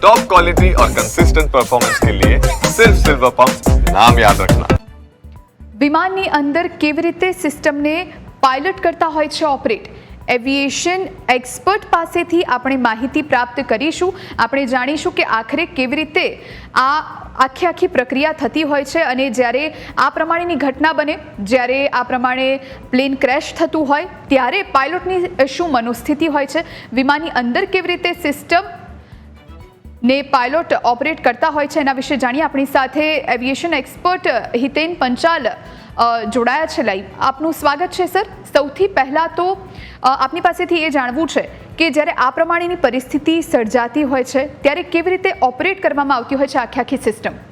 Top quality और consistent performance के लिए सिर्फ सिल्वर पंप नाम याद रखना। વિમાનની અંદર કેવી રીતે સિસ્ટમને પાયલટ કરતા હોય છે ઓપરેટ, એવિએશન એક્સપર્ટ પાસેથી આપણે માહિતી પ્રાપ્ત કરીશું. આપણે જાણીશું કે આખરે કેવી રીતે આ આખી પ્રક્રિયા થતી હોય છે અને જ્યારે આ પ્રમાણેની ઘટના બને, જ્યારે આ પ્રમાણે પ્લેન ક્રેશ થતું હોય ત્યારે પાયલોટની શું મનોસ્થિતિ હોય છે, વિમાનની અંદર કેવી રીતે સિસ્ટમ ને પાયલોટ ઓપરેટ કરતા હોય છે, એના વિશે જાણીએ. આપણી સાથે એવિએશન એક્સપર્ટ હિતેન પંચાલ જોડાયા છે લાઈવ. આપનું સ્વાગત છે સર. સૌથી પહેલાં તો આપની પાસેથી એ જાણવું છે કે જ્યારે આ પ્રમાણેની પરિસ્થિતિ સર્જાતી હોય છે ત્યારે કેવી રીતે ઓપરેટ કરવામાં આવતી હોય છે આખી સિસ્ટમ?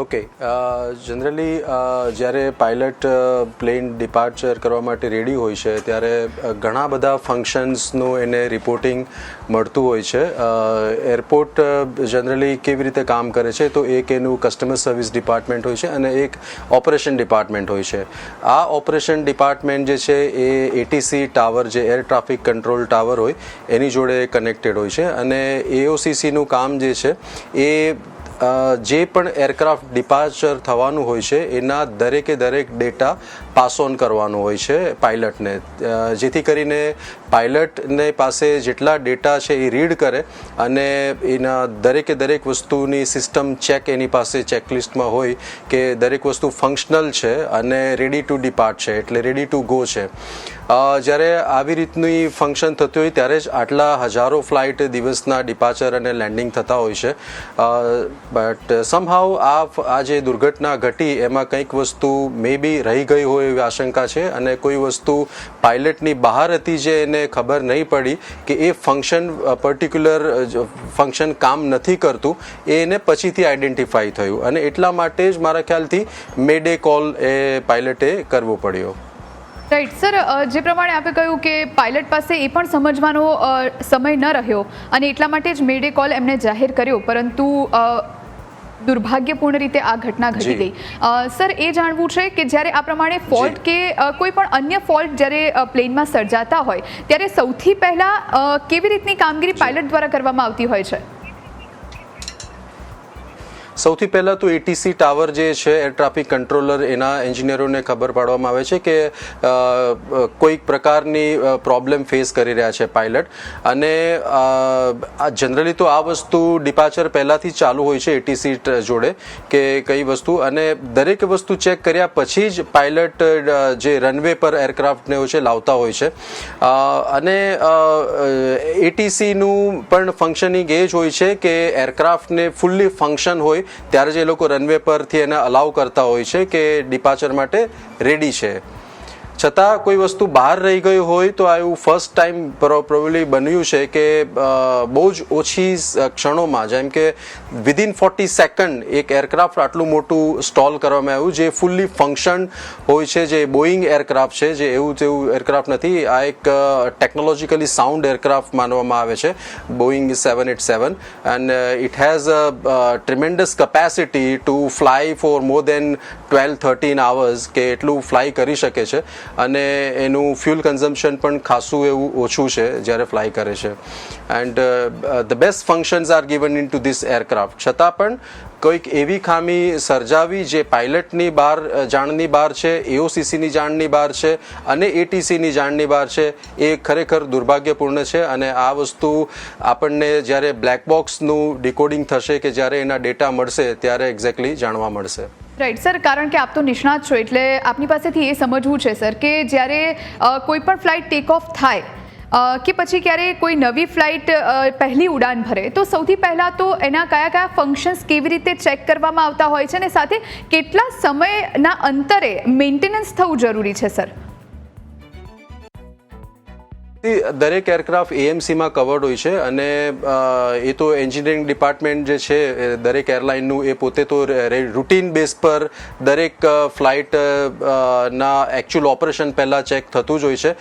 ઓકે, જનરલી જ્યારે પાયલટ પ્લેન ડિપાર્ચર કરવા માટે રેડી હોય છે ત્યારે ઘણા બધા ફંક્શન્સનું એને રિપોર્ટિંગ મળતું હોય છે. એરપોર્ટ જનરલી કેવી રીતે કામ કરે છે તો એક એનું કસ્ટમર સર્વિસ ડિપાર્ટમેન્ટ હોય છે અને એક ઓપરેશન ડિપાર્ટમેન્ટ હોય છે. આ ઓપરેશન ડિપાર્ટમેન્ટ જે છે એ એટીસી ટાવર, જે એર ટ્રાફિક કંટ્રોલ ટાવર હોય એની જોડે કનેક્ટેડ હોય છે અને એઓસીસીનું કામ જે છે એ જે પણ એરક્રાફ્ટ ડિપાર્ચર થવાનું હોય છે એના દરેકે દરેક ડેટા પાસ ઓન કરવાનું હોય છે પાયલટને, જેથી કરીને પાયલટને પાસે જેટલા ડેટા છે એ રીડ કરે અને એના દરેકે દરેક વસ્તુની સિસ્ટમ ચેક એની પાસે ચેકલિસ્ટમાં હોય કે દરેક વસ્તુ ફંક્શનલ છે અને રેડી ટુ ડિપાર્ટ છે, એટલે રેડી ટુ ગો છે. જ્યારે આવી રીતની ફંક્શન થતું હોય ત્યારે જ આટલા હજારો ફ્લાઇટ દિવસના ડિપાર્ચર અને લેન્ડિંગ થતા હોય છે. બટ સમહાઉ આ જે દુર્ઘટના ઘટી એમાં કંઈક વસ્તુ મે બી રહી ગઈ હોય એવી આશંકા છે અને કોઈ વસ્તુ પાયલટની બહાર હતી જે એને ખબર નહીં પડી કે એ પર્ટિક્યુલર ફંક્શન કામ નથી કરતું, એ એને પછીથી આઈડેન્ટિફાઈ થયું અને એટલા માટે જ મારા ખ્યાલથી મેડે કોલ એ પાયલટે કરવો પડ્યો. રાઈટ સર, જે પ્રમાણે આપે કહ્યું કે પાયલટ પાસે એ પણ સમજવાનો સમય ન રહ્યો અને એટલા માટે જ મેડે કોલ એમણે જાહેર કર્યો, પરંતુ દુર્ભાગ્યપૂર્ણ રીતે આ ઘટના ઘટી ગઈ. સર, એ જાણવું છે કે જ્યારે આ પ્રમાણે ફોલ્ટ કે કોઈ પણ અન્ય ફોલ્ટ જ્યારે પ્લેનમાં સર્જાતા હોય ત્યારે સૌથી પહેલાં કેવી રીતની કામગીરી પાયલટ દ્વારા કરવામાં આવતી હોય છે? સૌથી પહેલાં તો એટીસી ટાવર જે છે એર ટ્રાફિક કંટ્રોલર, એના એન્જિનિયરોને ખબર પાડવામાં આવે છે કે કોઈક પ્રકારની પ્રોબ્લેમ ફેસ કરી રહ્યા છે પાયલટ, અને જનરલી તો આ વસ્તુ ડિપાર્ચર પહેલાંથી ચાલુ હોય છે એટીસી જોડે કે કઈ વસ્તુ, અને દરેક વસ્તુ ચેક કર્યા પછી જ પાયલટ જે રનવે પર એરક્રાફ્ટને છે લાવતા હોય છે. અને એટીસીનું પણ ફંક્શનિંગ એ જ હોય છે કે એરક્રાફ્ટને ફૂલ્લી ફંક્શન હોય ત્યારે જ એ લોકો રનવે પરથી એને અલાઉ કરતા હોય છે કે ડિપાર્ચર માટે રેડી છે. છતાં કોઈ વસ્તુ બહાર રહી ગઈ હોય તો આ એવું ફર્સ્ટ ટાઈમ પ્રોબેબલી બન્યું છે કે બહુ જ ઓછી ક્ષણોમાં, જેમ કે વિધિન 40 સેકન્ડ એક એરક્રાફ્ટ આટલું મોટું સ્ટોલ કરવામાં આવ્યું જે ફૂલ્લી ફંક્શન હોય છે, જે બોઈંગ એરક્રાફ્ટ છે, જે એવું તેવું એરક્રાફ્ટ નથી. આ એક ટેકનોલોજીકલી સાઉન્ડ એરક્રાફ્ટ માનવામાં આવે છે, Boeing 787, and it has a tremendous capacity to fly for more than 12-13 hours, કે એટલું ફ્લાય કરી શકે છે અને એનું ફ્યુલ કન્ઝમ્પશન પણ ખાસું એવું ઓછું છે જ્યારે ફ્લાય કરે છે. And the best functions R given in two this aircraft. છતાં પણ કોઈક એવી ખામી સર્જાવી જે પાયલટની જાણની બહાર છે, એઓસીસીની જાણની બહાર છે અને એટીસીની જાણની બહાર છે, એ ખરેખર દુર્ભાગ્યપૂર્ણ છે. અને આ વસ્તુ આપણને જ્યારે બ્લેક બોક્સનું ડિકોડિંગ થશે કે જ્યારે એના ડેટા મળશે ત્યારે એક્ઝેક્ટલી જાણવા મળશે. રાઈટ સર, કારણ કે આપ તો નિષ્ણાત છો એટલે આપની પાસેથી એ સમજવું છે સર કે જ્યારે કોઈ પણ ફ્લાઇટ ટેક ઓફ થાય કે પછી ક્યારે કોઈ નવી ફ્લાઇટ પહેલી ઉડાન ભરે તો સૌથી પહેલાં તો એના કયા ફંક્શન્સ કેવી રીતે ચેક કરવામાં આવતા હોય છે અને સાથે કેટલા સમયના અંતરે મેન્ટેનન્સ થવું જરૂરી છે સર? દરેક એરક્રાફ્ટ એએમસીમાં કવર્ડ હોય છે અને એ તો એન્જિનિયરિંગ ડિપાર્ટમેન્ટ જે છે દરેક એરલાઇનનું એ પોતે તો રૂટીન બેઝ પર દરેક ફ્લાઇટ ના એકચ્યુઅલ ઓપરેશન પહેલાં ચેક થતું જ હોય છે.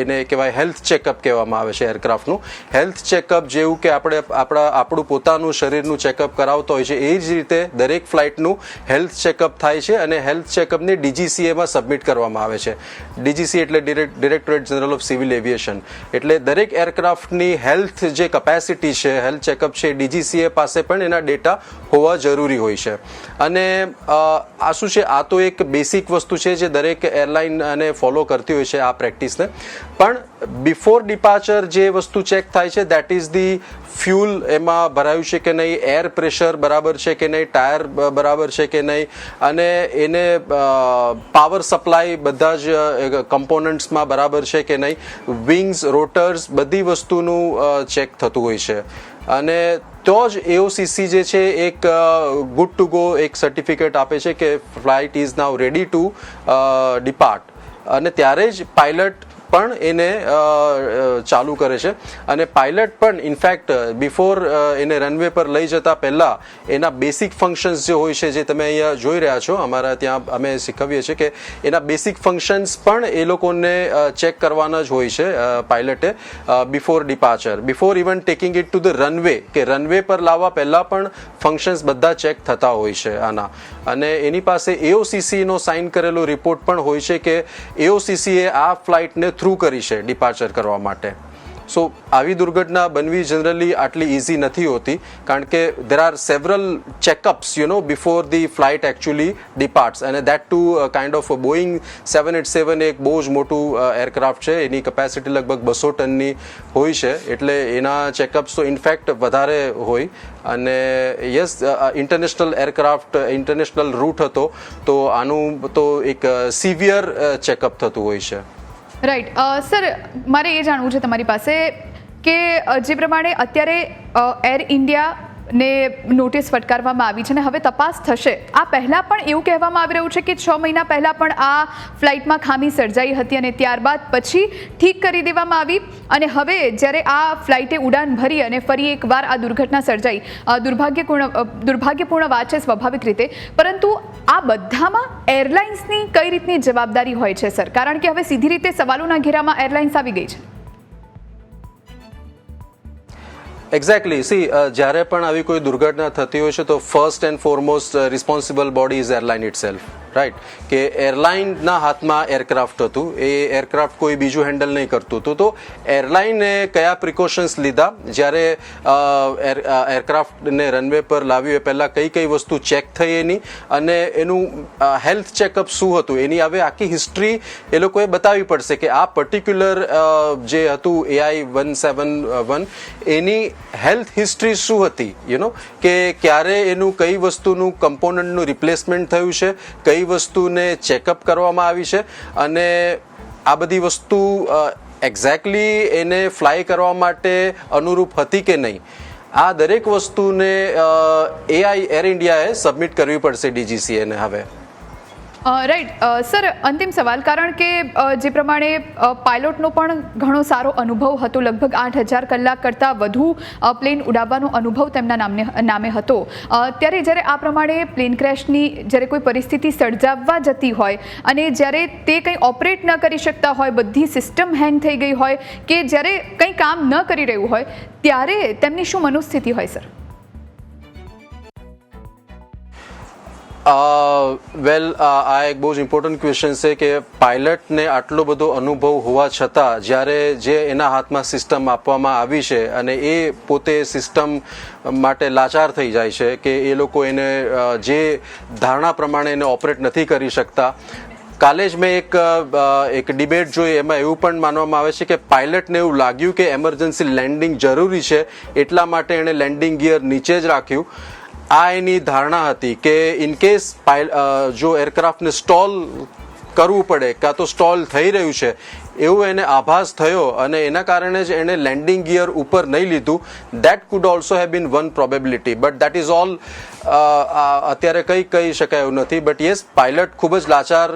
એને કહેવાય હેલ્થ ચેકઅપ કહેવામાં આવે છે. એરક્રાફ્ટનું હેલ્થ ચેકઅપ જેવું કે આપણે આપણું પોતાનું શરીરનું ચેકઅપ કરાવતા હોય છે એ જ રીતે દરેક ફ્લાઇટનું હેલ્થ ચેકઅપ થાય છે અને હેલ્થ ચેકઅપને DGCAમાં સબમિટ કરવામાં આવે છે. DGCA એટલે directorate general of civil aviation. એટલે દરેક એરક્રાફ્ટની હેલ્થ જે કેપેસિટી છે, હેલ્થ ચેકઅપ છે, DGCA પાસે પણ એના ડેટા હોવા જરૂરી હોય છે. અને આ શું છે, આ તો એક બેસિક વસ્તુ છે જે દરેક એરલાઇન અને ફોલો કરતી હોય છે આ પ્રેક્ટિસને. પણ બિફોર ડિપાર્ચર જે વસ્તુ ચેક થાય છે દેટ ઇઝ ધી ફ્યુલ એમાં ભરાયું છે કે નહીં, એર પ્રેશર બરાબર છે કે નહીં, ટાયર બરાબર છે કે નહીં, અને એને પાવર સપ્લાય બધા જ કમ્પોનન્ટ્સમાં બરાબર છે કે નહીં, વિંગ્સ, રોટર્સ, બધી વસ્તુનું ચેક થતું હોય છે. અને તો જ AOCC જે છે એક ગુડ ટુ ગો એક સર્ટિફિકેટ આપે છે કે flight is now ready to depart. અને ત્યારે જ પાયલટ પણ એને ચાલુ કરે છે. અને પાયલટ પણ ઇનફેક્ટ બિફોર એને રનવે પર લઈ જતા પહેલાં એના બેસિક ફંક્શન્સ જે હોય છે, જે તમે અહીંયા જોઈ રહ્યા છો, અમારા ત્યાં અમે શીખવીએ છીએ કે એના બેસિક ફંક્શન્સ પણ એ લોકોને ચેક કરવાના જ હોય છે પાયલટે before departure, before even taking it to the runway, કે રનવે પર લાવવા પહેલાં પણ ફંક્શન્સ બધા ચેક થતા હોય છે આના. અને એની પાસે AOCCનો સાઇન કરેલો રિપોર્ટ પણ હોય છે કે AOCCએ આ ફ્લાઇટને થ્રુ કરી છે ડિપાર્ચર કરવા માટે. સો આવી દુર્ઘટના બનવી જનરલી આટલી ઇઝી નથી હોતી, કારણ કે there are several checkups before the flight actually departs. અને that too kind of Boeing 787 એક બહુ જ મોટું એરક્રાફ્ટ છે. એની કેપેસિટી લગભગ 200 ટનની હોય છે, એટલે એના ચેકઅપ્સ તો ઇનફેક્ટ વધારે હોય. અને yes, international aircraft, international route હતો તો આનું તો એક સિવિયર ચેકઅપ થતું હોય છે. રાઈટ. સર, મારે એ જાણવું છે તમારી પાસે કે જે પ્રમાણે અત્યારે એર ઇન્ડિયાને નોટિસ ફટકારવામાં આવી છે અને હવે તપાસ થશે, આ પહેલાં પણ એવું કહેવામાં આવી રહ્યું છે કે 6 મહિના પહેલાં પણ આ ફ્લાઇટમાં ખામી સર્જાઈ હતી અને ત્યારબાદ પછી ઠીક કરી દેવામાં આવી, અને હવે જ્યારે આ ફ્લાઇટે ઉડાન ભરી અને ફરી એકવાર આ દુર્ઘટના સર્જાઈ, દુર્ભાગ્યપૂર્ણ વાત છે સ્વાભાવિક રીતે, પરંતુ આ બધામાં એરલાઇન્સની કઈ રીતની જવાબદારી હોય છે સર? કારણ કે હવે સીધી રીતે સવાલોના ઘેરામાં એરલાઇન્સ આવી ગઈ છે. એક્ઝેક્ટલી. જ્યારે પણ આવી કોઈ દુર્ઘટના થતી હોય છે તો first and foremost responsible body is airline itself, right? કે એરલાઇનના હાથમાં એરક્રાફ્ટ હતું, એ એરક્રાફ્ટ કોઈ બીજું હેન્ડલ નહીં કરતું હતું. તો એરલાઇને કયા પ્રિકોશન્સ લીધા, જ્યારે એરક્રાફ્ટને રનવે પર લાવ્યું એ પહેલાં કઈ કઈ વસ્તુ ચેક થઈ એની, અને એનું હેલ્થ ચેકઅપ શું હતું, એની હવે આખી હિસ્ટ્રી એ લોકોએ બતાવવી પડશે કે આ પર્ટિક્યુલર જે હતું AI-171 એની હેલ્થ હિસ્ટ્રી શું હતી, કે ક્યારે એનું કઈ વસ્તુનું કમ્પોનન્ટનું રિપ્લેસમેન્ટ થયું છે, કઈ વસ્તુને ચેકઅપ કરવામાં આવી છે, અને આ બધી વસ્તુ એક્ઝેક્ટલી એને ફ્લાય કરવા માટે અનુરૂપ હતી કે નહીં, આ દરેક વસ્તુને એર ઇન્ડિયાએ સબમિટ કરવી પડશે DGCAને હવે. રાઈટ. સર, અંતિમ સવાલ, કારણ કે જે પ્રમાણે પાયલોટનો પણ ઘણો સારો અનુભવ હતો, લગભગ 8,000 કલાક કરતાં વધુ પ્લેન ઉડાવવાનો અનુભવ તેમના નામે હતો, ત્યારે જ્યારે આ પ્રમાણે પ્લેન ક્રેશની જ્યારે કોઈ પરિસ્થિતિ સર્જાવવા જતી હોય અને જ્યારે તે કંઈ ઓપરેટ ન કરી શકતા હોય, બધી સિસ્ટમ હેંગ થઈ ગઈ હોય, કે જ્યારે કંઈ કામ ન કરી રહ્યું હોય, ત્યારે તેમની શું મનોસ્થિતિ હોય સર? વેલ, આ એક બહુ જ ઇમ્પોર્ટન્ટ ક્વેશ્ચન છે કે પાયલટને આટલો બધો અનુભવ હોવા છતાં જ્યારે જે એના હાથમાં સિસ્ટમ આપવામાં આવી છે અને એ પોતે સિસ્ટમ માટે લાચાર થઈ જાય છે કે એ લોકો એને જે ધારણા પ્રમાણે એને ઓપરેટ નથી કરી શકતા. કાલે જ મેં એક ડિબેટ જોઈ, એમાં એવું પણ માનવામાં આવે છે કે પાયલટને એવું લાગ્યું કે એમરજન્સી લેન્ડિંગ જરૂરી છે, એટલા માટે એણે લેન્ડિંગ ગિયર નીચે જ રાખ્યું. આ એની ધારણા હતી કે ઇનકેસ જો એરક્રાફ્ટને સ્ટોલ કરવું પડે કાં તો સ્ટોલ થઈ રહ્યું છે એવું એને આભાસ થયો અને એના કારણે જ એણે લેન્ડિંગ ગિયર ઉપર નહીં લીધું. That food also have been one probability, but that is all અત્યારે કંઈ કહી શકાય એવું નથી. બટ યસ, પાયલટ ખૂબ જ લાચાર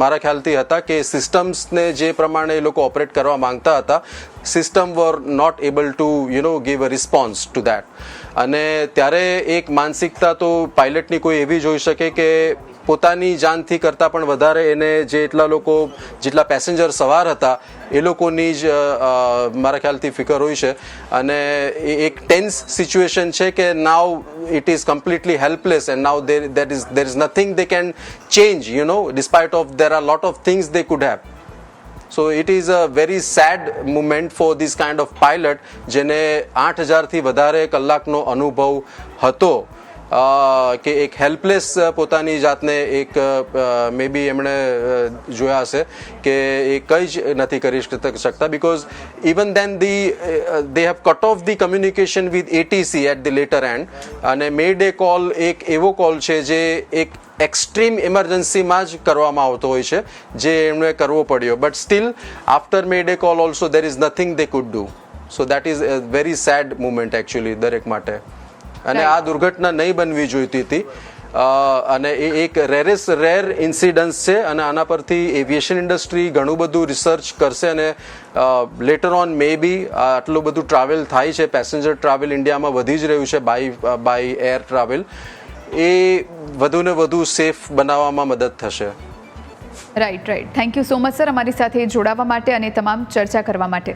મારા ખ્યાલથી હતા કે સિસ્ટમ્સને જે પ્રમાણે એ લોકો ઓપરેટ કરવા માંગતા હતા, system were not able to give a response to that. અને ત્યારે એક માનસિકતા તો પાયલટની કોઈ એવી જોઈ શકે કે પોતાની જાનથી કરતાં પણ વધારે એને જેટલા પેસેન્જર સવાર હતા એ લોકોની જ મારા ખ્યાલથી ફિકર હોય છે. અને એક ટેન્સ સિચ્યુએશન છે કે now it is completely helpless and now there is nothing they can change, despite of there are lot of things they could have. So it is a very sad moment for this kind of pilot જેને 8,000થી વધારે કલાકનો અનુભવ હતો કે એક helpless પોતાની જાતને એક મે બી એમણે જોયા હશે કે એ કંઈ જ નથી કરી શકતા, because even then they have cut off the communication with ATC at the later end. અને મે ડે કોલ એક એવો કોલ છે જે એક એક્સ્ટ્રીમ ઇમરજન્સીમાં જ કરવામાં આવતો હોય છે જે એમણે કરવો પડ્યો. But still after May day call also there is nothing they could do. So that is a very sad moment actually દરેક માટે. અને આ દુર્ઘટના નહીં બનવી જોઈતી હતી. અને એ એક રેર ઇન્સિડન્સ છે અને આના પરથી એવિએશન ઇન્ડસ્ટ્રી ઘણું બધું રિસર્ચ કરશે અને લેટર ઓન મે બી આટલું બધું ટ્રાવેલ થાય છે, પેસેન્જર ટ્રાવેલ ઇન્ડિયામાં વધી જ રહ્યું છે બાય એર ટ્રાવેલ, એ વધુને વધુ સેફ બનાવવામાં મદદ થશે. Right. Thank you so much sir અમારી સાથે જોડાવા માટે અને તમામ ચર્ચા કરવા માટે.